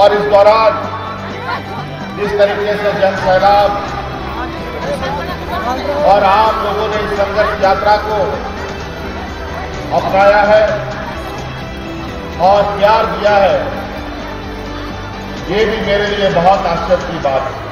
और इस दौरान जिस तरीके से जन सैलाब और आम लोगों ने इस संघर्ष यात्रा को अपनाया है और प्यार दिया है, ये भी मेरे लिए बहुत आश्चर्य की बात है।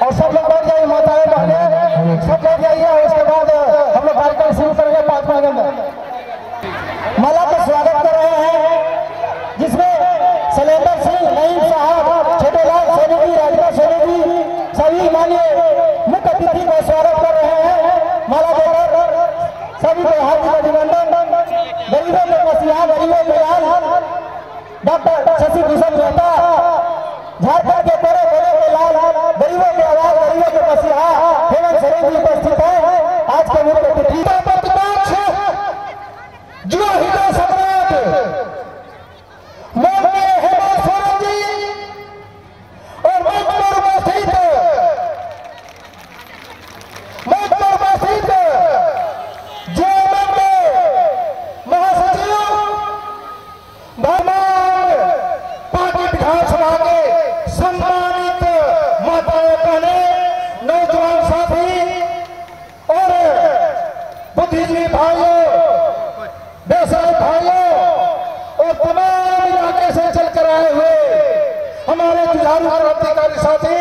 और सब लोग बैठ जाइए, माताएं बहनें सब बैठ जाइए। उसके बाद हम लोग कार्यक्रम शुरू करेंगे 5 मिनट के अंदर। माला का स्वागत कर रहे हैं जिसमें शैलेंद्र सिंह नईम साहब, छोटेलाल सोनी जी, राधिका सोनी जी, सभी माननीय मुख्य अतिथि का स्वागत कर रहे हैं। माला देकर सभी को हार्दिक अभिनंदन। गरीबों के मसीहा, गरीबों के लाल डॉक्टर शशि भूषण मेहता, झारखंड के बड़े बड़े के लाल, गरीबों के आवाज, गरीबों के मसीहा हेमंत सोरेन जी उपस्थित है। आज के मुख्य अतिथि जो हिंदू सम्राट माननीय हेमंत सोरेन जी और मोदपुर में स्थित जेएमएम के महासचिव पार्टी विधानसभा के सम्मानित माताएं, बहनें, नौजवान साथी और बुद्धिजीवी भाइयों, व्यवसाय भाइयों और तमाम इलाके से चलकर आए हुए हमारे जुझारू क्रांतिकारी साथी,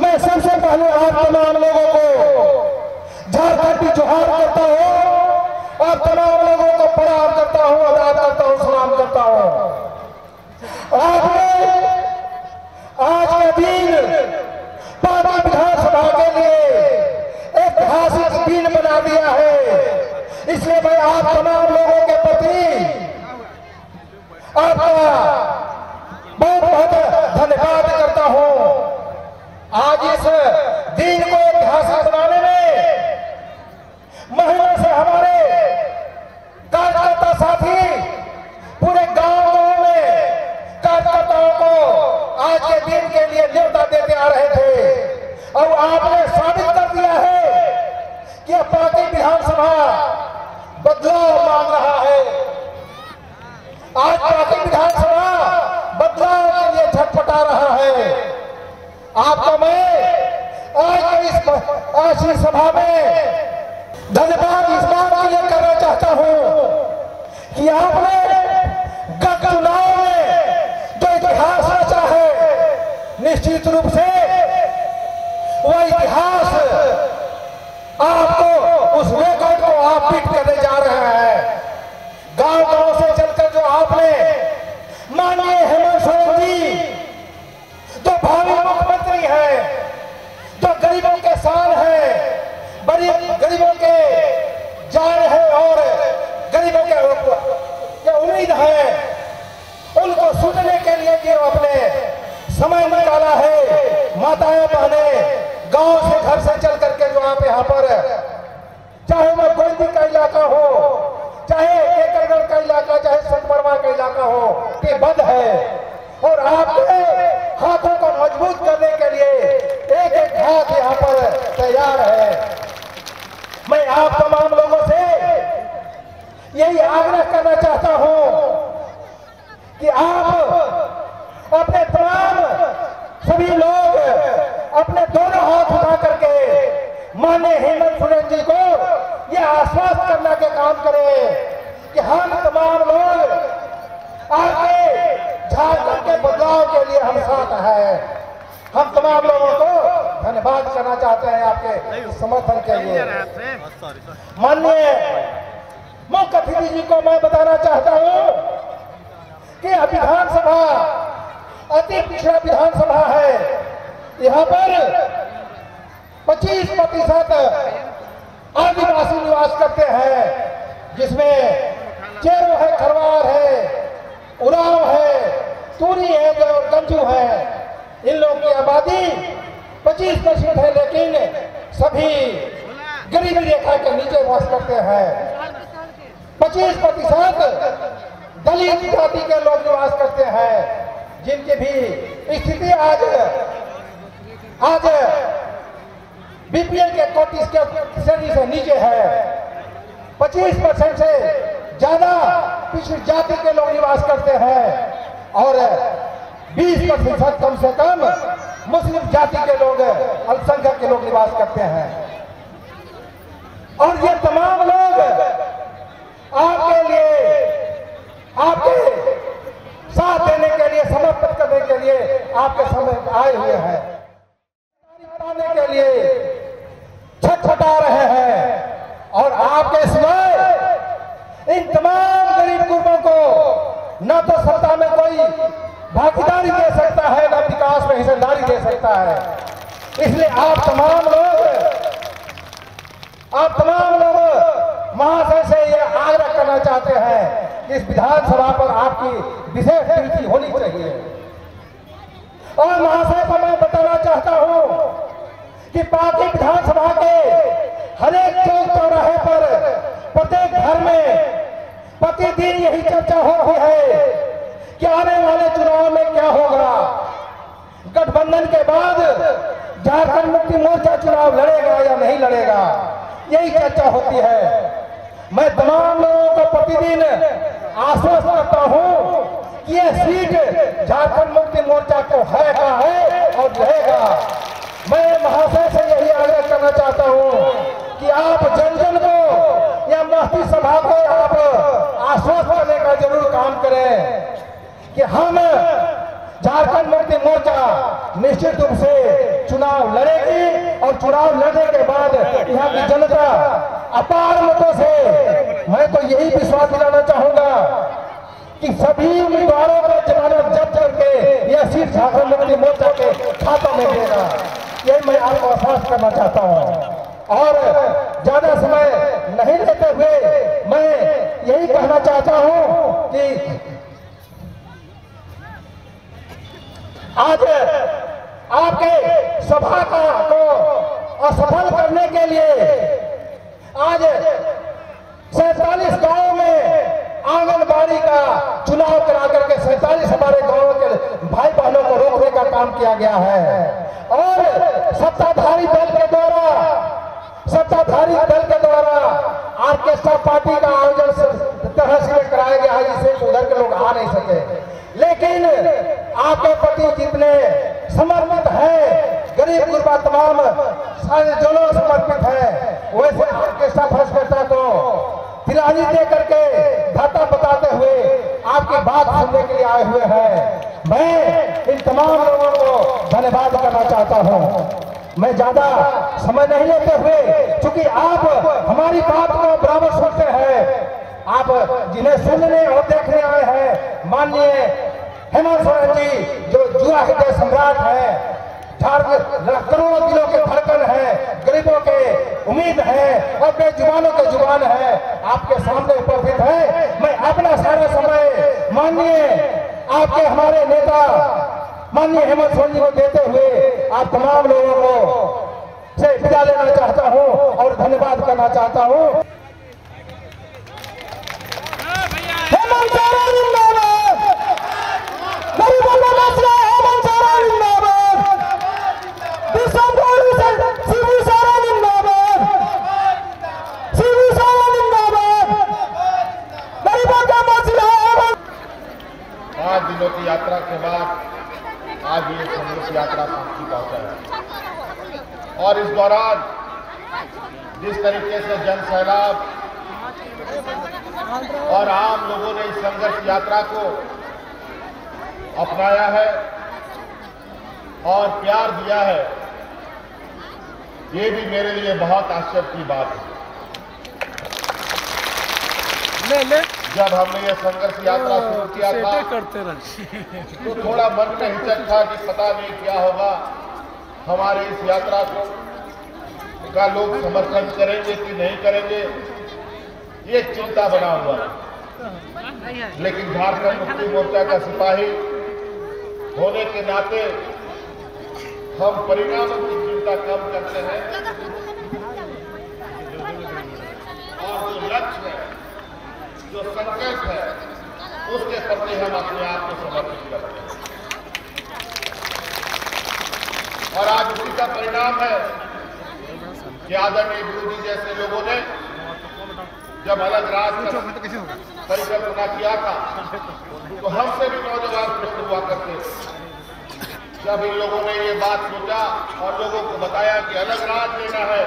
मैं सबसे पहले आप तमाम लोगों को झारखंडी जोहार करता हूँ और तमाम लोगों को प्रणाम करता हूँ, आदाब करता हूँ, सलाम करता हूँ। आपने आज के दिन पार्टी विधानसभा के लिए ऐतिहासिक दिन बना दिया है, इसलिए मैं आप तमाम लोगों के प्रति आपका बहुत बहुत धन्यवाद करता हूं। आज इस दिन को ऐतिहासिक बनाने में महीनों से हमारे कार्यकर्ता साथी पूरे गांव में कार्यकर्ताओं को आज के दिन के लिए न्योता देते आ रहे थे और आपने साबित कर दिया है कि पार्टी विधानसभा बदलाव मांग रहा है आज पार्टी विधानसभा बदलाव के लिए छटपटा रहा है। आपका मैं आज इस सभा में धन्यवाद इस बात के लिए करना चाहता हूं कि आपने गत चुनाव में जो इतिहास रचा है, निश्चित रूप से वह इतिहास आपको उस रेकॉर्ड को आप बीट करने जा रहे हैं। गांव-गांव से चलकर जो आपने माननीय हेमंत सोरेन जी जो भावी मुख्यमंत्री है, जो गरीबों के शान है, गरीबों के जान है और गरीबों के उम्मीद है, उनको सुनने के लिए जो अपने समय निकाला है। माताएं बहनें गांव से घर से चल करके जो आप यहाँ पर, चाहे वह गोंदी का इलाका हो, चाहे केकरगढ़ का इलाका, चाहे संतमरवा का इलाका हो, कि बंद है और आपके हाथों को मजबूत करने के लिए एक एक हाथ यहाँ पर तैयार है। मैं आप तमाम लोगों से यही आग्रह करना चाहता हूं कि आप अपने तमाम सभी लोग अपने दोनों हाथ उठा करके माननीय हेमंत सोरेन जी को यह आश्वस्त करने के काम करें कि हम तमाम लोग आगे झारखंड के बदलाव के लिए हम साथ हैं। हम तमाम लोगों को धन्यवाद करना चाहते हैं आपके समर्थन के लिए। माननीय मुख्य अतिथि जी को मैं बताना चाहता हूं कि विधानसभा अति पिछड़ा विधानसभा है। यहाँ पर 25% आदिवासी निवास करते हैं, जिसमें चेरो है, खरवार है, उराव है, तूरी है और गंजू है। इन लोगों की आबादी 25% है, लेकिन सभी गरीबी रेखा के नीचे वास करते हैं। 25% दलित जाति के लोग निवास करते हैं, जिनकी भी स्थिति आज बीपीएल के कोटि के श्रेणी से नीचे है। 25% से ज्यादा पिछड़ी जाति के लोग निवास करते हैं और 20% कम से कम मुस्लिम जाति के लोग, अल्पसंख्यक के लोग निवास करते हैं। और ये तमाम लोग आपके लिए, आपके साथ देने के लिए, समर्पित करने के लिए आपके समय आए हुए हैं, बताने के लिए छटपटा रहे हैं। और आपके सिवाय इन तमाम गरीब गुरबों को न तो सत्ता में कोई भागीदारी दे सकता है, न विकास में हिस्सेदारी दे सकता है। इसलिए आप तमाम लोग महाशय से यह आग्रह करना चाहते हैं कि इस विधानसभा पर आपकी विशेष दृष्टि होनी चाहिए। और महाशय को मैं बताना चाहता हूं कि पार्टी विधानसभा के हर एक चौक चौराहे पर, प्रत्येक घर में प्रतिदिन यही चर्चा होती है कि आने वाले चुनाव में क्या होगा। गठबंधन के बाद झारखंड मुक्ति मोर्चा चुनाव लड़ेगा या नहीं लड़ेगा, यही चर्चा होती है। मैं तमाम लोगों को प्रतिदिन आश्वस्त करता हूं कि यह सीट झारखंड मुक्ति मोर्चा को है का है और रहेगा। मैं महाशय से यही आग्रह करना चाहता हूं कि आप जन जन को या महती सभा को आप आश्वस्त करने का जरूर काम करें कि हम झारखंड मुक्ति मोर्चा निश्चित रूप से चुनाव लड़ेगी और चुनाव लड़ने के बाद यहाँ की जनता अपार मतों से, मैं तो यही विश्वास दिलाना चाहूंगा कि सभी उम्मीदवारों को जमानत जब्त करके यह सीट झारखंड मुक्ति मोर्चा के खातों में देगा। यही मैं आपको आश्वस्त करना चाहता हूं। और ज्यादा समय नहीं लेते हुए मैं यही कहना चाहता हूं कि आज आपके सभा को असफल करने के लिए आज 47 गांवों में आंगनबाड़ी का चुनाव करा करके 47 हमारे गांवों के भाई बहनों को रोकने का काम किया गया है। और सत्ताधारी दल के द्वारा सत्ताधारी दल के द्वारा ऑर्केस्ट्रा पार्टी का आयोजन तरह से कराया गया है जिससे उधर के लोग आ नहीं सके। लेकिन आपके प्रति जितने समर्पित हैं, गरीब गुरबा तमाम सारे जो लोग समर्पित हैं, वैसे ऑर्केस्ट्रा फर्स्ट को तिरानी दे करके धाता बताते हुए आपकी बात सुनने के लिए आए हुए हैं। मैं इन तमाम लोगों को धन्यवाद करना चाहता हूं। मैं ज्यादा समय नहीं लेते हुए, क्योंकि आप हमारी बात को बराबर सुनते हैं, आप जिन्हें सुनने और देखने आए हैं, माननीय हेमंत सोरेन जी जो युवा हृदय सम्राट है, करोड़ों दिलों के धड़कन है, गरीबों के उम्मीद है और बेजुबानों के जुबान है, आपके सामने उपस्थित है। मैं अपना सारा समय माननीय आपके हमारे नेता माननीय हेमंत सोरेन जी को देते हुए आप तमाम लोगों को से विदा लेना चाहता हूं और धन्यवाद करना चाहता हूं। हेमंत सोरेन जिंदाबाद, गरीबों का मसला हेमंत सोरेन जिंदाबाद, शिबू सोरेन जिंदाबाद, शिबू सोरेन जिंदाबाद, गरीबों का मसला। 5 दिनों की यात्रा के बाद आज ये संघर्ष यात्रा पहुंची पहुंचा है और इस दौरान जिस तरीके से जन सैलाब और आम लोगों ने इस संघर्ष यात्रा को अपनाया है और प्यार दिया है, ये भी मेरे लिए बहुत आश्चर्य की बात है। जब हमने ये संघर्ष यात्रा शुरू किया था तो थोड़ा मन में हिचक था कि पता नहीं क्या होगा, हमारे इस यात्रा को का लोग समर्थन करेंगे कि नहीं करेंगे, ये चिंता बना हुआ। लेकिन झारखंड मुक्ति मोर्चा का सिपाही होने के नाते हम परिणामों की चिंता कम करते हैं और जो लक्ष्य है, जो संकल्प है, उसके प्रति हम अपने आप को समर्पित करते हैं। और आज उसी का परिणाम है कि आदरणीय गुरु जी जैसे लोगों ने जब अलग राज का परिकल्पना किया था तो हमसे भी नौजवान प्रश्न हुआ करते थे। जब इन लोगों ने ये बात सोचा और लोगों को बताया कि अलग राज लेना है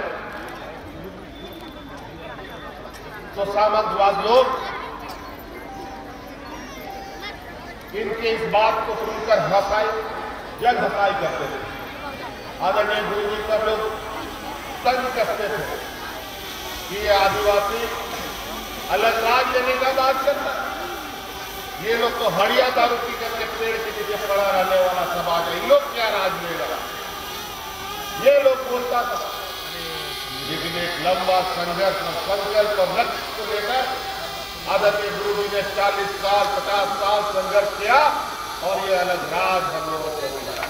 तो सामंतवाद लोग इनके इस बात को सुनकर जग हंसाई करते थे। आदरणीय गुरु जी पर लोग तंग करते थे कि ये आदिवासी अलग राज लेने का बात करता है, ये लोग तो हड़िया दारू पी करके पेड़ के नीचे पड़ा रहने वाला समाज है, इन लोग क्या राज लेगा, ये लोग बोलता था। लेकिन एक लंबा संघर्ष और संकल्प और लक्ष्य को लेकर आदरणीय गुरु जी ने 40 साल 50 साल संघर्ष किया और ये अलग राज हम लोगों को मिला।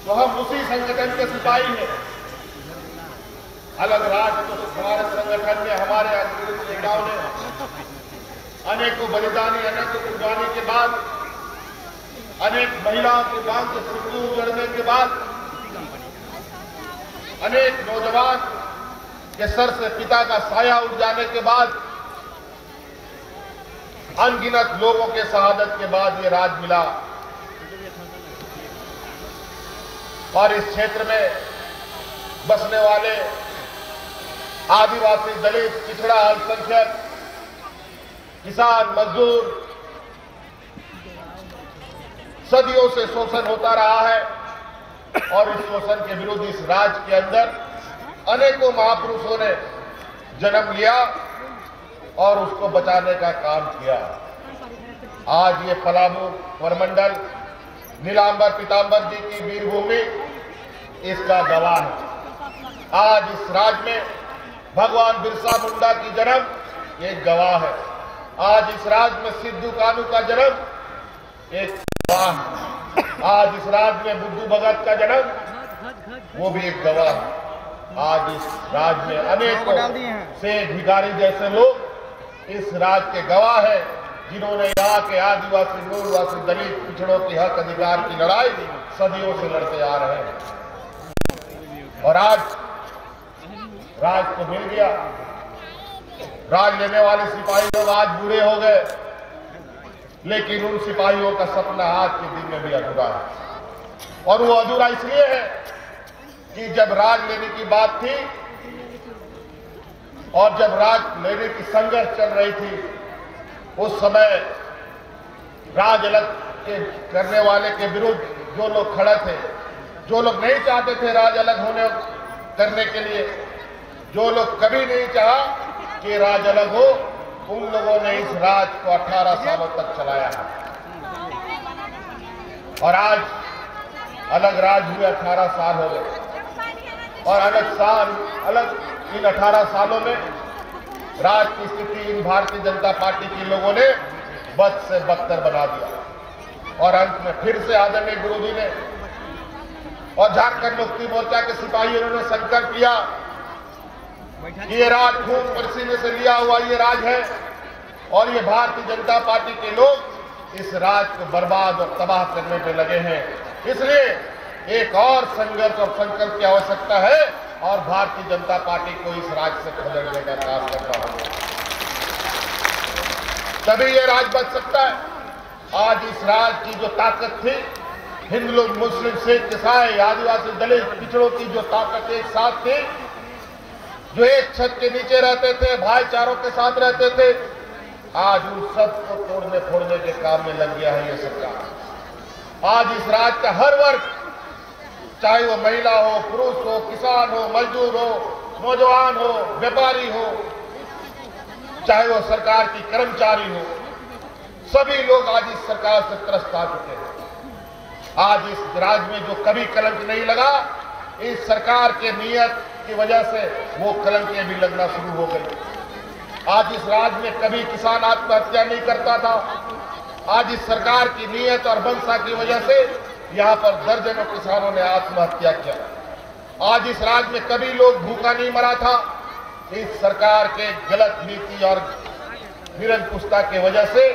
तो हम उसी संगठन के सिपाही हैं। अलग राज तो हमारे संगठन में हमारे नेताओं ने अनेकों बलिदानी अनेकों कुर्बानी के बाद, अनेक महिलाओं के बांध से सिंदूर जड़ने के बाद, अनेक नौजवान के सर से पिता का साया उठ जाने के बाद, अनगिनत लोगों के शहादत के बाद ये राज मिला। और इस क्षेत्र में बसने वाले आदिवासी, दलित, पिछड़ा, अल्पसंख्यक, किसान, मजदूर सदियों से शोषण होता रहा है और इस शोषण के विरुद्ध इस राज्य के अंदर अनेकों महापुरुषों ने जन्म लिया और उसको बचाने का काम किया। आज ये पलामू वरमंडल नीलांबर पीतांबर जी की वीरभूमि इसका गवाह है। आज इस राज्य में भगवान बिरसा मुंडा की जन्म एक गवाह है। आज इस राज्य में सिद्धू कानू का जन्म एक गवाह है। आज इस राज्य में बुद्धू भगत का जन्म वो भी एक गवाह है। आज इस राज्य में अनेकों से भिखारी जैसे लोग इस राज्य के गवाह है। जिन्होंने यहाँ के आदिवासी, मूलवासी, दलित, पिछड़ों के हक अधिकार की लड़ाई सदियों से लड़ते आ रहे हैं। और आज राज तो मिल गया। राज लेने वाले सिपाही लोग आज बूढ़े हो गए, लेकिन उन सिपाहियों का सपना आज के दिन में भी अधूरा है। और वो अधूरा इसलिए है कि जब राज लेने की बात थी और जब राज लेने की संघर्ष चल रही थी, उस समय राज अलग के करने वाले के विरुद्ध जो लोग खड़े थे, जो लोग नहीं चाहते थे राज अलग होने करने के लिए, जो लोग कभी नहीं चाहा कि राज अलग हो, उन लोगों ने इस राज को 18 सालों तक चलाया है। और आज अलग राज हुए 18 साल हो गए और अलग इन 18 सालों में राज की स्थिति इन भारतीय जनता पार्टी के लोगों ने बद से बदतर बना दिया। और अंत में फिर से आदरणीय गुरु जी ने और झारखंड मुक्ति मोर्चा के सिपाहियों ने संकल्प लिया कि ये राज खून पसीने से लिया हुआ ये राज है और ये भारतीय जनता पार्टी के लोग इस राज को बर्बाद और तबाह करने में लगे हैं। इसलिए एक और संघर्ष और संकल्प की आवश्यकता है और भारतीय जनता पार्टी को इस राज से खदेड़ने का प्रयास करना होगा, तभी ये राज बच सकता है। आज इस राज की जो ताकत थी, हिंदू, मुस्लिम, सिख, ईसाई, आदिवासी, दलित, पिछड़ों की जो ताकत एक साथ थी, जो एक छत के नीचे रहते थे, भाईचारों के साथ रहते थे, आज उन सब को तोड़ने फोड़ने के काम में लग गया है ये सरकार। आज इस राज का हर वर्ग, चाहे वो महिला हो, पुरुष हो, किसान हो, मजदूर हो, नौजवान हो, व्यापारी हो, चाहे वो सरकार की कर्मचारी हो, सभी लोग आज इस सरकार से त्रस्त आ चुके हैं। आज इस राज में जो कभी कलंक नहीं लगा, इस सरकार के नियत की वजह से वो कलंकें भी लगना शुरू हो गई। आज इस राज में कभी किसान आत्महत्या नहीं करता था, आज इस सरकार की नियत और मंशा की वजह से यहाँ पर दर्जनों किसानों ने आत्महत्या किया। आज इस राज में कभी लोग भूखा नहीं मरा था, इस सरकार के गलत नीति और निरंकुशता की वजह से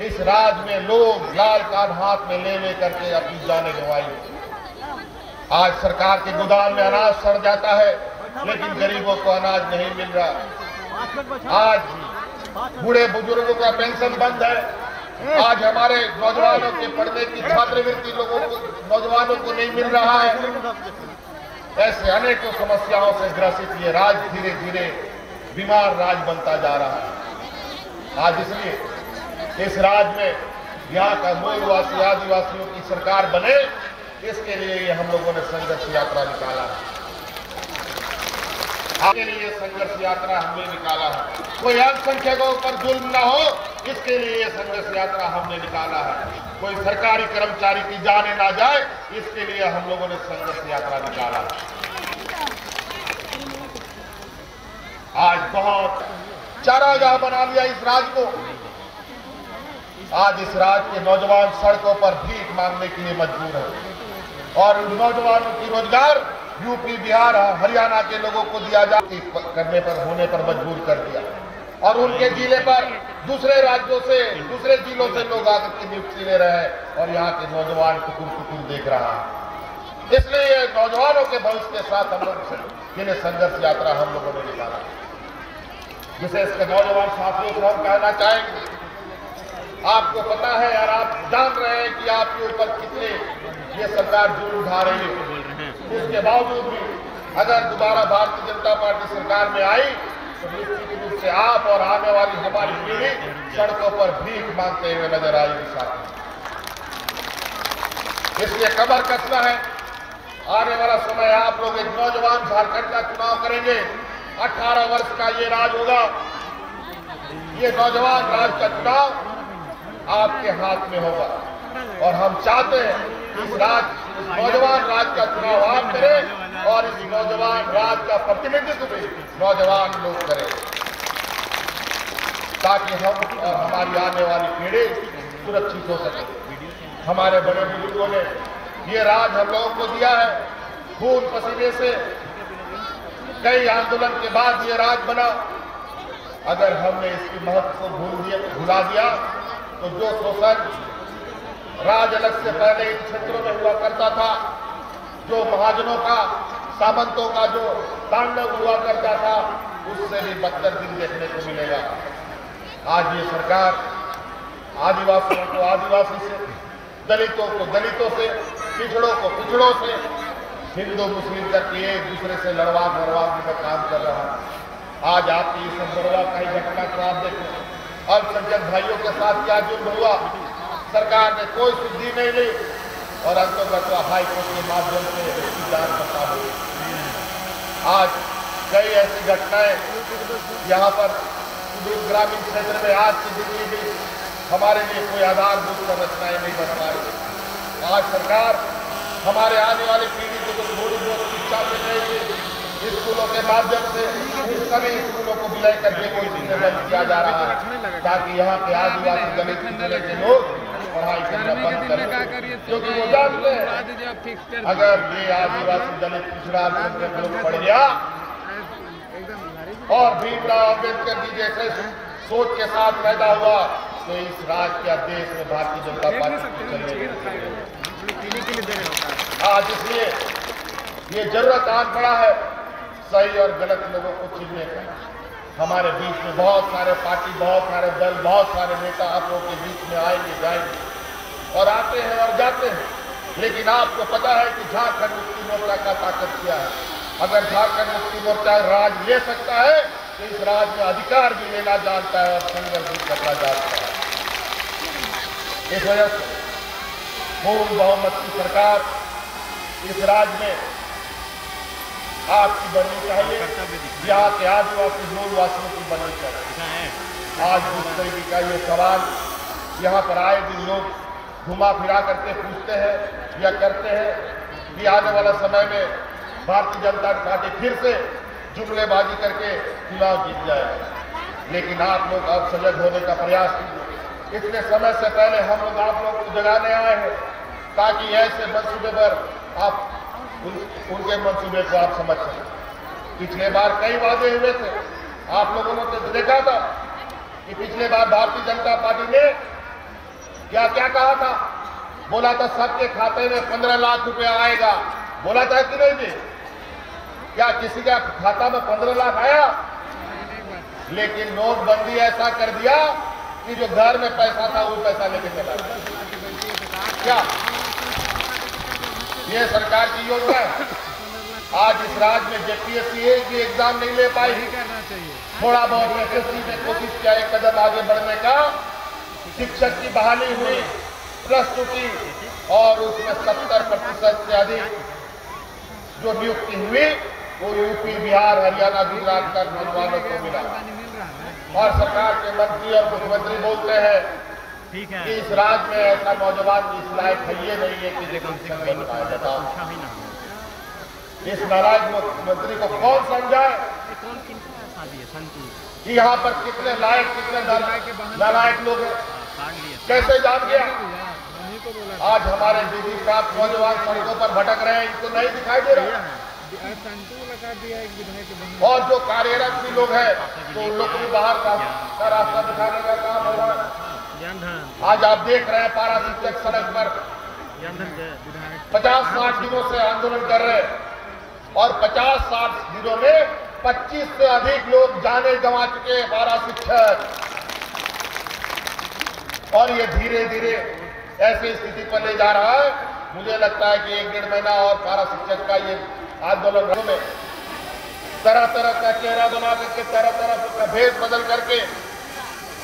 इस राज में लोग लाल कार्ड हाथ में ले करके अपनी जानें गंवाई। आज सरकार के गोदाम में अनाज सड़ जाता है, लेकिन गरीबों को अनाज नहीं मिल रहा। आज बूढ़े बुजुर्गों का पेंशन बंद है। आज हमारे नौजवानों के पढ़ने की छात्रवृत्ति नौजवानों को नहीं मिल रहा है। ऐसे अनेकों समस्याओं से ग्रसित ये राज धीरे धीरे बीमार राज बनता जा रहा है। आज इसलिए इस राज में यहाँ का मूलवासी आदिवासियों की सरकार बने, इसके लिए ये हम लोगों ने संघर्ष यात्रा निकाला है। आपके लिए संघर्ष यात्रा हमने निकाला है। कोई अल्पसंख्यकों पर जुल्म न हो, इसके लिए ये संघर्ष यात्रा हमने निकाला है। कोई सरकारी कर्मचारी की जाने ना जाए, इसके लिए हम लोगों ने संघर्ष यात्रा निकाला है। आज बहुत चारागाह बना लिया इस राज को। आज इस राज के नौजवान सड़कों पर भीख मांगने के लिए मजबूर है और नौजवानों की रोजगार यूपी, बिहार, हरियाणा के लोगों को दिया जाए करने पर होने पर मजबूर कर दिया और उनके जिले पर दूसरे राज्यों से, दूसरे जिलों से लोग आकर के नियुक्ति ले रहे हैं और यहाँ के नौजवान टुकुर देख रहा है। इसलिए नौजवानों के भविष्य के साथ हम लोग संघर्ष यात्रा हम लोगों ने निकाला। विशेष कर नौजवान साथियों को हम कहना चाहेंगे, आपको पता है और आप जान रहे हैं कि आपके ऊपर कितने ये सरकार जुल्म उठा रही है। इसके बावजूद भी अगर दोबारा भारतीय जनता पार्टी सरकार में आई तो निश्चित रूप से आप और आने वाली हमारी पीढ़ी सड़कों पर भीख मांगते हुए नजर आएगी। साथ इसलिए कमर कसना है। आने वाला समय आप लोग एक नौजवान झारखंड का चुनाव करेंगे। 18 वर्ष का ये राज होगा। ये नौजवान राज का चुनाव आपके हाथ में होगा और हम चाहते हैं इस नौजवान राज का चुनाव आप करें और इस नौजवान राज का प्रतिनिधित्व भी नौजवान लोग करें, ताकि हम और हमारी आने वाली पीढ़ी सुरक्षित हो सके। हमारे बड़े बुजुर्गों ने ये राज हम लोगों को दिया है, खून पसीने से कई आंदोलन के बाद ये राज बना। अगर हमने इसकी महत्व को भुला दिया तो जो शोषण राज अलग से पहले इन क्षेत्रों में हुआ करता था, जो महाजनों का, सामंतों का जो तांडव हुआ करता था, उससे भी बदतर दिन देखने को मिलेगा। आज ये सरकार आदिवासियों को आदिवासी से, दलितों को दलितों से, पिछड़ों को पिछड़ों से, हिंदू मुस्लिम तक एक दूसरे से लड़वा का काम कर रहा है। आज आपकी इस बड़वा का ही घटना को आप देखें, अल्पसंख्यक भाइयों के साथ क्या जुर्म हुआ, सरकार ने कोई सुधि नहीं ली और अंतर्गत हाई कोर्ट के माध्यम से इसकी जांच बता दी। आज कई ऐसी घटनाएं यहाँ पर ग्रामीण क्षेत्र में आज की दिन में भी हमारे लिए कोई आधारभूत संरचनाएं नहीं बन पा रही। आज सरकार हमारे आने वाली पीढ़ी को जो थोड़ी बहुत शिक्षा मिल रही है, स्कूलों के माध्यम से सभी स्कूलों को विलय करके कोई चीजें बंद किया जा रहा है, ताकि यहाँ के आदिवासी दलित पिछड़े के लोग पढ़ाई करना बंद करें, क्योंकि वो जानते हैं अगर ये आदिवासी दलित पिछड़ा लोग पढ़ गया और भीमराव अम्बेडकर जी जैसे सोच के साथ पैदा हुआ, तो इस राज्य के देश में भारतीय जनता पार्टी आज इसलिए ये जरूरत आन पड़ा है सही और गलत लोगों को चुनने का। हमारे बीच में बहुत सारे पार्टी, बहुत सारे दल, बहुत सारे नेता आप लोगों के बीच में आएंगे जाएंगे और आते हैं और जाते हैं, लेकिन आपको पता है कि झारखंड मुक्ति मोर्चा का ताकत क्या है। अगर झारखंड मुक्ति मोर्चा राज ले सकता है तो इस राज्य में अधिकार भी लेना जानता है और संघर्ष भी करना जानता है। इस वजह से पूर्ण बहुमत की सरकार इस राज्य में आपकी बननी चाहिए, यहाँ के आदिवासी मूलवासियों की बननी चाहिए। आज जिस तरीके का ये सवाल यहाँ पर आए दिन लोग घुमा फिरा करके पूछते हैं या करते हैं कि आने वाला समय में भारतीय जनता पार्टी फिर से जुमलेबाजी करके चुनाव जीत जाए, लेकिन आप लोग अब सजग होने का प्रयास कीजिए। इतने समय से पहले हम लोग आप लोग को जगाने आए हैं ताकि ऐसे मंसूबे पर आप उनके मंसूबे को आप समझ सकें। पिछले बार कई वादे हुए थे, आप लोगों ने तो देखा था कि पिछले बार भारतीय जनता पार्टी ने क्या क्या कहा था। बोला था सबके खाते में 15 लाख रुपया आएगा, बोला था कि नहीं जी? क्या किसी का खाता में 15 लाख आया? लेकिन नोटबंदी ऐसा कर दिया कि जो घर में पैसा था वो पैसा लेके चला गया। क्या ये सरकार की योजना है? आज इस राज्य में जेपीएससी की एग्जाम नहीं ले पाई, थोड़ा बहुत एसएससी ने कोशिश किया एक कदम आगे बढ़ने का, शिक्षक की बहाली हुई +2 की और उसमें 70% से अधिक जो नियुक्ति हुई वो यूपी, बिहार, हरियाणा, गुजरात का नौजवानों को मिला। और सरकार के मंत्री और मुख्यमंत्री बोलते हैं कि इस राज्य में ऐसा नौजवान इस लायक है ये नहीं है कि शिक्षक बन पाए। बताओ इस नारायण मुख्यमंत्री को कौन समझाए कि यहाँ पर कितने लायक, कितने नालायक लोग हैं, कैसे जान गया? आज हमारे दीदी प्राप्त नौजवान सड़कों पर भटक रहे हैं, इनको नहीं दिखाई दे रहा। और जो कार्यरत भी लोग हैं तो उन लोगों को बाहर का रास्ता दिखाने का काम हो रहा है। आज आप देख रहे हैं पारा शिक्षक सड़क पर 50-60 दिनों से आंदोलन कर रहे हैं और 50-60 दिनों में 25 से अधिक लोग जाने गंवा चुके हैं पारा शिक्षक। और ये धीरे धीरे ऐसी स्थिति पर ले जा रहा है। मुझे लगता है कि 1-1.5 महीना और पारा शिक्षक का ये आंदोलन में तरह तरह का चेहरा बना करके, तरह तरह का भेष बदल करके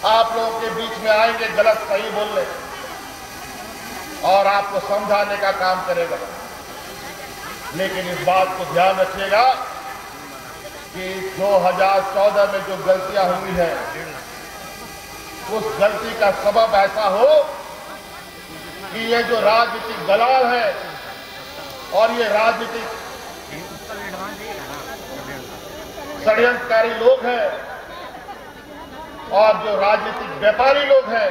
आप लोगों के बीच में आएंगे, गलत सही बोलने और आपको समझाने का काम करेगा। लेकिन इस बात को ध्यान रखिएगा कि 2014 में जो गलतियां हुई है उस गलती का सबब ऐसा हो कि ये जो राजनीतिक दलाल है और ये राजनीतिक षड्यंत्रकारी लोग हैं और जो राजनीतिक व्यापारी लोग हैं,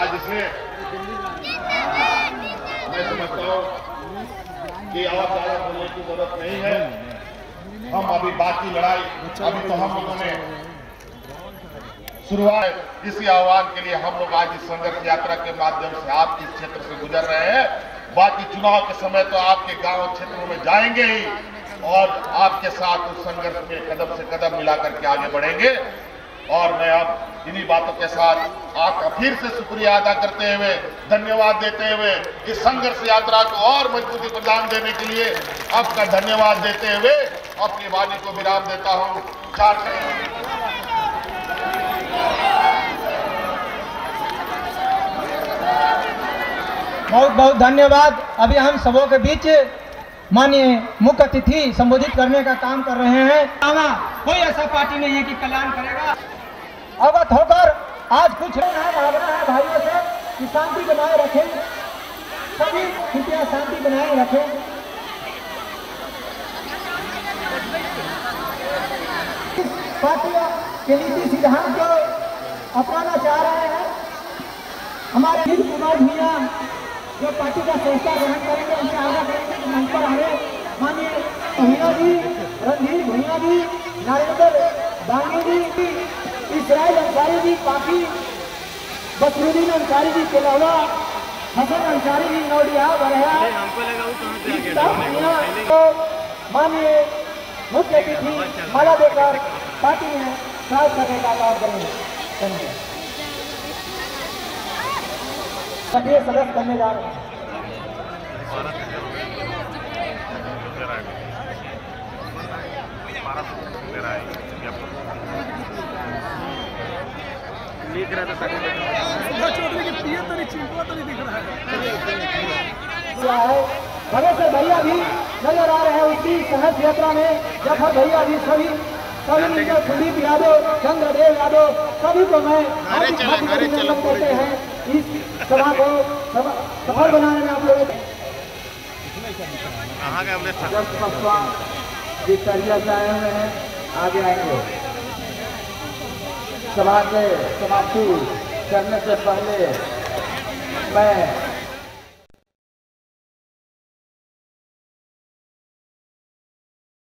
आज इसमें मैं समझता हूं कि और ज्यादा बोलने की जरूरत नहीं है। हम अभी बाकी लड़ाई अभी तो हम लोगों ने शुरू है। इसी आह्वान के लिए हम लोग आज इस संघर्ष यात्रा के माध्यम से आपके क्षेत्र से गुजर रहे हैं। बाकी चुनाव के समय तो आपके गांव क्षेत्रों में जाएंगे ही और आपके साथ उस संघर्ष में कदम से कदम मिलाकर के आगे बढ़ेंगे। और मैं अब इन्हीं बातों के साथ आपका फिर से शुक्रिया अदा करते हुए, धन्यवाद देते हुए, इस संघर्ष यात्रा को और मजबूती प्रदान देने के लिए आपका धन्यवाद देते हुए अपनी वाणी को विराम देता हूँ। बहुत बहुत धन्यवाद। अभी हम सबों के बीच माननीय मुख्य अतिथि संबोधित करने का काम कर रहे हैं। कोई ऐसा पार्टी नहीं है कि कल्याण करेगा। अवगत होकर आज कुछ भागना है भाइयों से कि शांति बनाए रखें, सभी कृपया शांति बनाए रखें। पार्टियों के नीति सिद्धांत को अपनाना चाह रहे हैं। हमारे अनिल कुमार भैया जो पार्टी का संस्था ग्रहण करेंगे, उनसे आगे करेंगे कि मंच पर आए माननीय भैया जी, रणधीर भैया जी, नरेंद्र दांगी जी, इसराइल अंसारी जी, पाकी बसरुद्दीन अंसारी जी के अलावा हसन अंसारी जी, नौडिया बरहा, माननीय मुख्य अतिथि माला देकर पार्टी में शामिल करने का काम करेंगे। सक्रिय सदस्य करने जा रहे हैं। भगत सिंह भैया भी नजर आ रहे हैं उसकी संघर्ष यात्रा में। जफर भैया भी सभी मिलकर कुलदीप यादव, चंद्रदेव यादव सभी को मैं अभिनंदन करते हैं। इस सभा को सफल बनाने में आप लोग जिस तरीके से आए हुए हैं आगे आएंगे। सभा के समाप्ति करने से पहले मैं